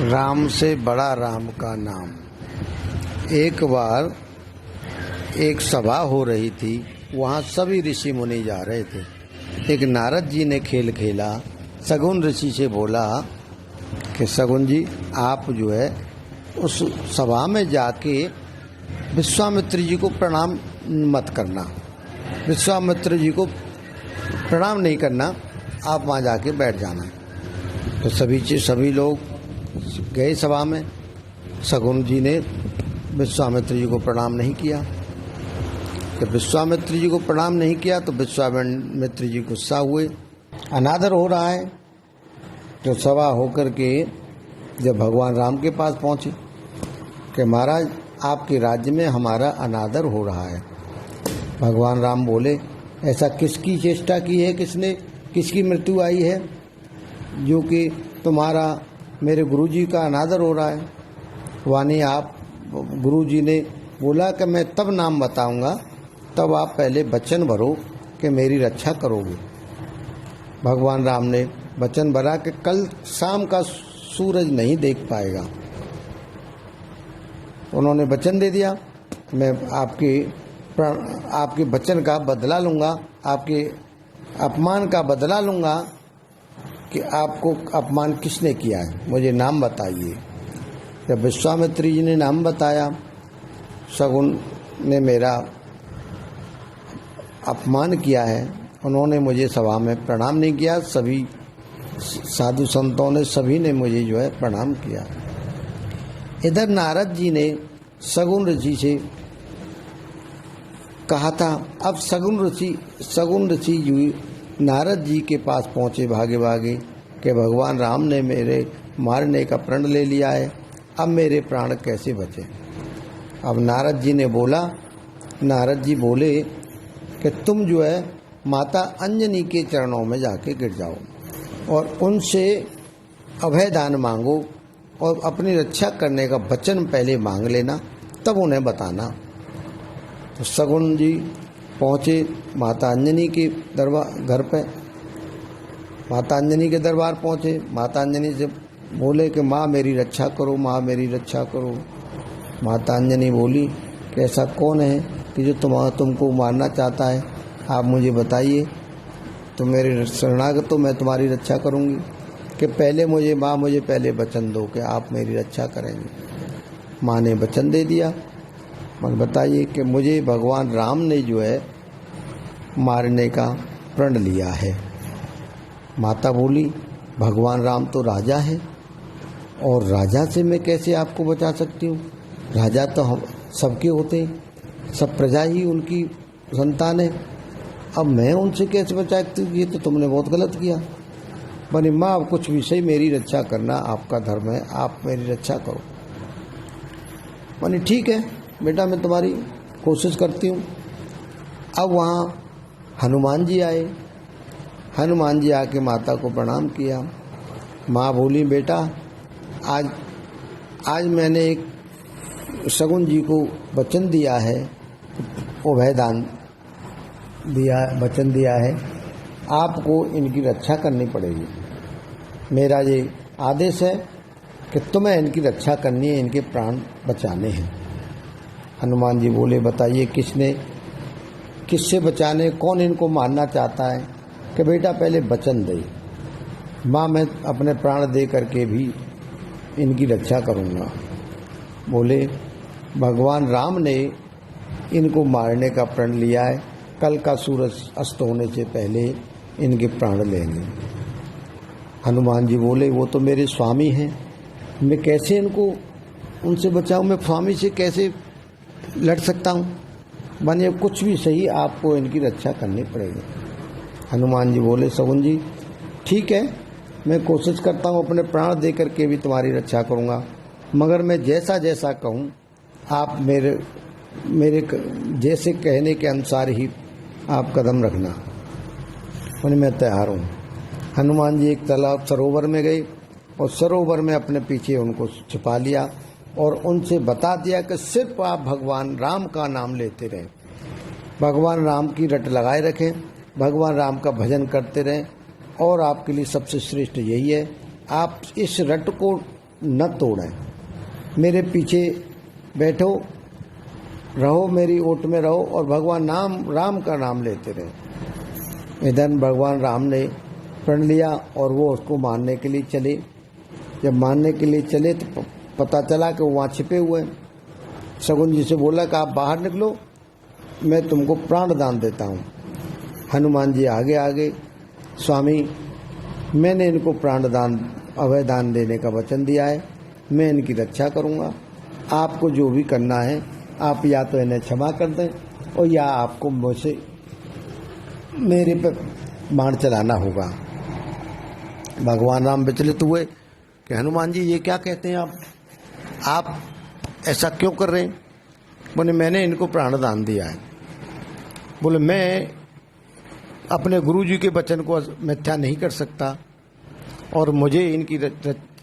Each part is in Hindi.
राम से बड़ा राम का नाम। एक बार एक सभा हो रही थी, वहाँ सभी ऋषि मुनि जा रहे थे। एक नारद जी ने खेल खेला, शगुन ऋषि से बोला कि शगुन जी, आप जो है उस सभा में जाके विश्वामित्र जी को प्रणाम मत करना, विश्वामित्र जी को प्रणाम नहीं करना, आप वहाँ जाके बैठ जाना। तो सभी लोग गए सभा में। शगुन जी ने विश्वामित्र जी को प्रणाम नहीं किया। तो विश्वामित्र जी को प्रणाम नहीं किया तो विश्वामित्र जी गुस्सा हुए, अनादर हो रहा है। तो सभा होकर के जब भगवान राम के पास पहुँचे कि महाराज, आपके राज्य में हमारा अनादर हो रहा है। भगवान राम बोले, ऐसा किसकी चेष्टा की है, किसकी मृत्यु आई है जो कि तुम्हारा मेरे गुरुजी का अनादर हो रहा है। वानी आप गुरुजी ने बोला कि मैं तब नाम बताऊंगा, तब आप पहले वचन भरो कि मेरी रक्षा करोगे। भगवान राम ने वचन भरा कि कल शाम का सूरज नहीं देख पाएगा। उन्होंने वचन दे दिया, मैं आपके वचन का बदला लूँगा, आपके अपमान का बदला लूँगा कि आपको अपमान किसने किया है, मुझे नाम बताइए। जब विश्वामित्र जी ने नाम बताया, शगुन ने मेरा अपमान किया है, उन्होंने मुझे सभा में प्रणाम नहीं किया। सभी साधु संतों ने, सभी ने मुझे जो है प्रणाम किया। इधर नारद जी ने शगुन ऋषि से कहा था। अब शगुन ऋषि जी नारद जी के पास पहुँचे भागे भागे कि भगवान राम ने मेरे मारने का प्रण ले लिया है, अब मेरे प्राण कैसे बचे। अब नारद जी बोले कि तुम जो है माता अंजनी के चरणों में जाके गिर जाओ और उनसे अभय दान मांगो और अपनी रक्षा करने का वचन पहले मांग लेना, तब उन्हें बताना। तो शगुन जी पहुँचे माता अंजनी के घर पे, माता अंजनी के दरबार पहुँचे। माता अंजनी से बोले कि माँ मेरी रक्षा करो, माँ मेरी रक्षा करो। माता अंजनी बोली कि ऐसा कौन है कि जो तुमको मारना चाहता है, आप मुझे बताइए, तो मेरे शरणागत तो मैं तुम्हारी रक्षा करूँगी। कि पहले मुझे पहले वचन दो कि आप मेरी रक्षा करेंगे। माँ ने वचन दे दिया। मगर बताइए कि मुझे भगवान राम ने जो है मारने का प्रण लिया है। माता बोली, भगवान राम तो राजा है और राजा से मैं कैसे आपको बचा सकती हूँ। राजा तो हम सबके होते हैं, सब प्रजा ही उनकी संतान है। अब मैं उनसे कैसे बचा सकती हूँ, ये तो तुमने बहुत गलत किया। बनी माँ, अब कुछ भी सही, मेरी रक्षा करना आपका धर्म है, आप मेरी रक्षा करो। बनी ठीक है बेटा, मैं तुम्हारी कोशिश करती हूँ। अब वहाँ हनुमान जी आए। हनुमान जी आके माता को प्रणाम किया। माँ बोली, बेटा आज मैंने एक शगुन जी को वचन दिया है, अभयदान वचन दिया है, आपको इनकी रक्षा करनी पड़ेगी। मेरा ये आदेश है कि तुम्हें इनकी रक्षा करनी है, इनके प्राण बचाने हैं। हनुमान जी बोले, बताइए किससे बचाने, कौन इनको मारना चाहता है। कि बेटा पहले वचन दे, माँ मैं अपने प्राण दे करके भी इनकी रक्षा करूँगा। बोले, भगवान राम ने इनको मारने का प्रण लिया है, कल का सूरज अस्त होने से पहले इनके प्राण लेंगे। हनुमान जी बोले, वो तो मेरे स्वामी हैं, मैं कैसे इनको उनसे बचाऊं, मैं स्वामी से कैसे लड़ सकता हूँ। बने कुछ भी सही, आपको इनकी रक्षा करनी पड़ेगी। हनुमान जी बोले, शगुन जी ठीक है, मैं कोशिश करता हूँ, अपने प्राण दे करके भी तुम्हारी रक्षा करूँगा, मगर मैं जैसा जैसा कहूँ आप मेरे जैसे कहने के अनुसार ही आप कदम रखना। मैंने मैं तैयार हूँ। हनुमान जी एक तालाब सरोवर में गए और सरोवर में अपने पीछे उनको छिपा लिया और उनसे बता दिया कि सिर्फ आप भगवान राम का नाम लेते रहें, भगवान राम की रट लगाए रखें, भगवान राम का भजन करते रहें और आपके लिए सबसे श्रेष्ठ यही है, आप इस रट को न तोड़ें, मेरे पीछे बैठो, रहो, मेरी ओट में रहो और भगवान राम का नाम लेते रहे। इधर भगवान राम ने प्रण लिया और वो उसको मारने के लिए चले। जब मारने के लिए चले तो पता चला कि वो वहाँ छिपे हुए हैं। शकुन जी से बोला कि आप बाहर निकलो, मैं तुमको प्राण दान देता हूँ। हनुमान जी आगे आगे, स्वामी मैंने इनको प्राण दान अभय दान देने का वचन दिया है, मैं इनकी रक्षा करूँगा, आपको जो भी करना है आप या तो इन्हें क्षमा कर दें और या आपको मुझसे मेरे पे बाण चलाना होगा। भगवान राम विचलित हुए कि हनुमान जी ये क्या कहते हैं आप ऐसा क्यों कर रहे हैं? बोले मैंने इनको प्राणदान दिया है। बोले मैं अपने गुरु जी के वचन को मिथ्या नहीं कर सकता और मुझे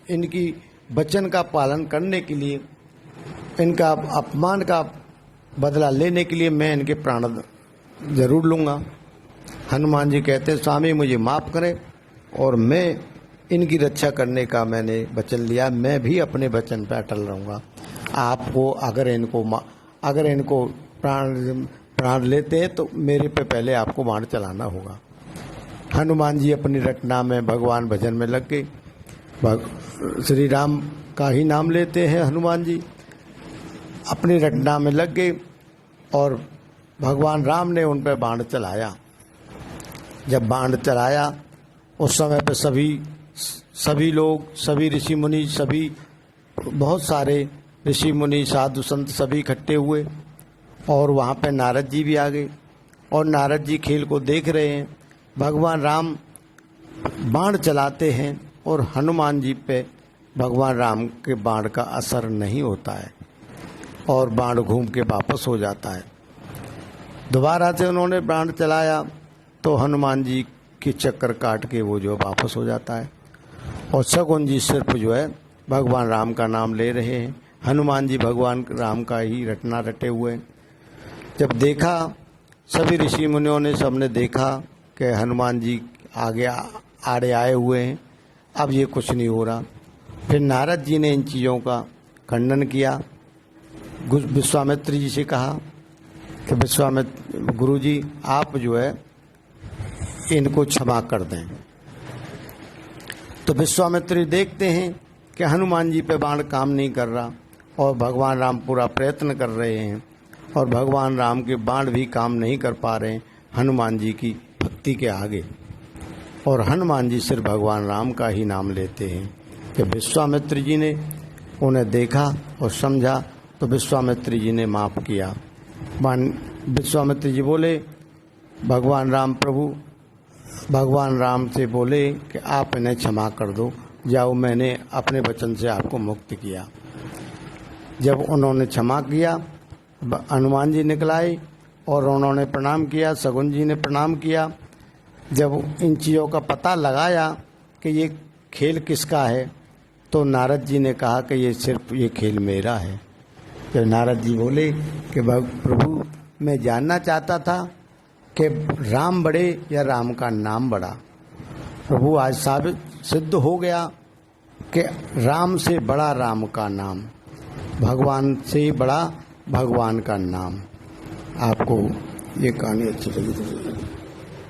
इनकी वचन का पालन करने के लिए, इनका अपमान का बदला लेने के लिए मैं इनके प्राण जरूर लूँगा। हनुमान जी कहते हैं स्वामी मुझे माफ़ करें और मैं इनकी रक्षा करने का मैंने वचन लिया, मैं भी अपने वचन पर अटल रहूँगा। आपको अगर इनको प्राण लेते हैं तो मेरे पे पहले आपको बाण चलाना होगा। हनुमान जी अपनी रचना में भगवान भजन में लग गए। श्री राम का ही नाम लेते हैं हनुमान जी, अपनी रचना में लग गए और भगवान राम ने उन पर बाण चलाया। जब बाण चलाया उस समय पे सभी लोग, सभी ऋषि मुनि, सभी बहुत सारे ऋषि मुनि साधु संत सभी इकट्ठे हुए और वहाँ पे नारद जी भी आ गए और नारद जी खेल को देख रहे हैं। भगवान राम बाण चलाते हैं और हनुमान जी पे भगवान राम के बाण का असर नहीं होता है और बाण घूम के वापस हो जाता है। दोबारा से उन्होंने बाण चलाया तो हनुमान जी की चक्कर काट के वो जो वापस हो जाता है और शकुन जी सिर्फ जो है भगवान राम का नाम ले रहे हैं। हनुमान जी भगवान राम का ही रटना रटे हुए हैं। जब देखा सभी ऋषि मुनियों ने, सबने देखा कि हनुमान जी आगे आड़े आए हुए हैं, अब ये कुछ नहीं हो रहा। फिर नारद जी ने इन चीज़ों का खंडन किया। विश्वामित्र जी से कहा कि विश्वामित्र गुरु जी आप जो है इनको क्षमा कर दें। तो विश्वामित्र देखते हैं कि हनुमान जी पे बाण काम नहीं कर रहा और भगवान राम पूरा प्रयत्न कर रहे हैं और भगवान राम के बाण भी काम नहीं कर पा रहे हैं हनुमान जी की भक्ति के आगे। और हनुमान जी सिर्फ भगवान राम का ही नाम लेते हैं कि विश्वामित्र जी ने उन्हें देखा और समझा तो विश्वामित्र जी ने माफ़ किया। विश्वामित्र जी बोले भगवान राम से बोले कि आप इन्हें क्षमा कर दो, जाओ मैंने अपने वचन से आपको मुक्त किया। जब उन्होंने क्षमा किया हनुमान जी निकलाए और उन्होंने प्रणाम किया, शकुन जी ने प्रणाम किया। जब इन चीज़ों का पता लगाया कि ये खेल किसका है तो नारद जी ने कहा कि ये खेल मेरा है। तो नारद जी बोले कि प्रभु मैं जानना चाहता था कि राम बड़े या राम का नाम बड़ा। प्रभु आज साबित सिद्ध हो गया कि राम से बड़ा राम का नाम, भगवान से बड़ा भगवान का नाम। आपको ये कहानी अच्छी लगी तो